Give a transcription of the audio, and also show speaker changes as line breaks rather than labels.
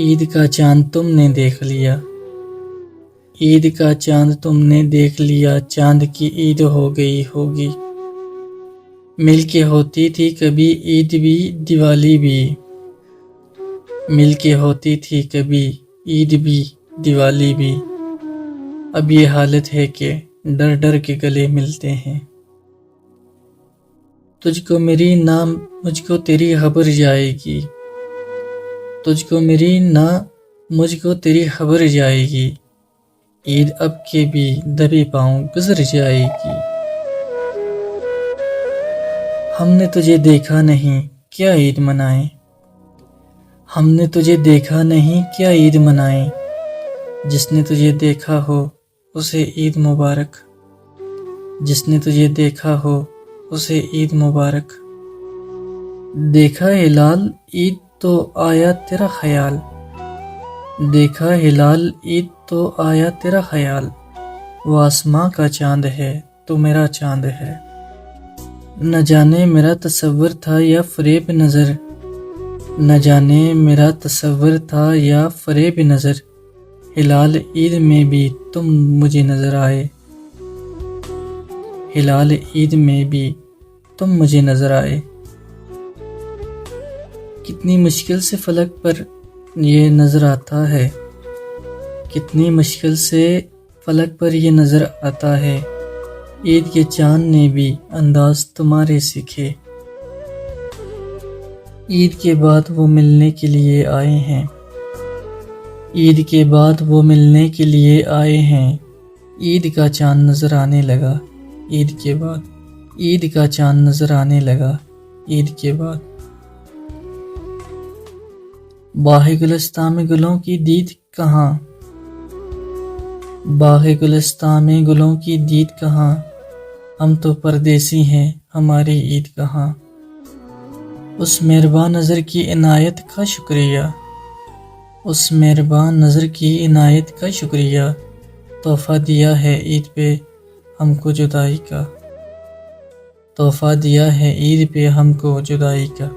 عید کا چاند تم نے دیکھ لیا، عید کا چاند تم نے دیکھ لیا، چاند کی عید ہو گئی ہوگی۔ مل کے ہوتی تھی کبھی عید بھی دیوالی بھی، مل کے ہوتی تھی کبھی عید بھی دیوالی بھی، اب یہ حالت ہے کہ ڈر ڈر کے گلے ملتے ہیں۔ تجھ کو میری نہ مجھ کو تیری خبر جائے گی، تجھ کو میری نہ مجھ کو تیری خبر جائے گی، عید اب کے بھی دبے پاؤں گزر جائے گی۔ ہم نے تجھے دیکھا نہیں کیا عید منائیں، ہم نے تجھے دیکھا نہیں کیا عید منائیں، جس نے تجھے دیکھا ہو اسے عید مبارک، جس نے تجھے دیکھا ہو اسے عید مبارک۔ دیکھا ہلال عید تو آیا تیرا خیال، دیکھا ہلال عید تو آیا تیرا خیال، وہ آسماں کا چاند ہے تو میرا چاند ہے۔ نہ جانے میرا تصور تھا یا فریب نظر، نہ جانے میرا تصور تھا یا فریب نظر، ہلال عید میں بھی تم مجھے نظر آئے، ہلال عید میں بھی تم مجھے نظر آئے۔ کتنی مشکل سے فلک پر یہ نظر آتا ہے، کتنی مشکل سے فلک پر یہ نظر آتا ہے، عید کے چاند نے بھی انداز تمہارے سیکھے۔ عید کے بعد وہ ملنے کے لیے آئے ہیں، عید کے بعد وہ ملنے کے لیے آئے ہیں، عید کا چاند نظر آنے لگا عید کے بعد، عید کا چاند نظر آنے لگا عید کے بعد۔ باغ گلستان میں گلوں کی دید کہاں، باغ گلستان میں گلوں کی دید کہاں، ہم تو پردیسی ہیں ہماری عید کہاں۔ اس مہربان نظر کی عنایت کا شکریہ، اس مہربان نظر کی عنایت کا شکریہ، تحفہ دیا ہے عید پہ ہم کو جدائی کا، تحفہ دیا ہے عید پہ ہم کو جدائی کا۔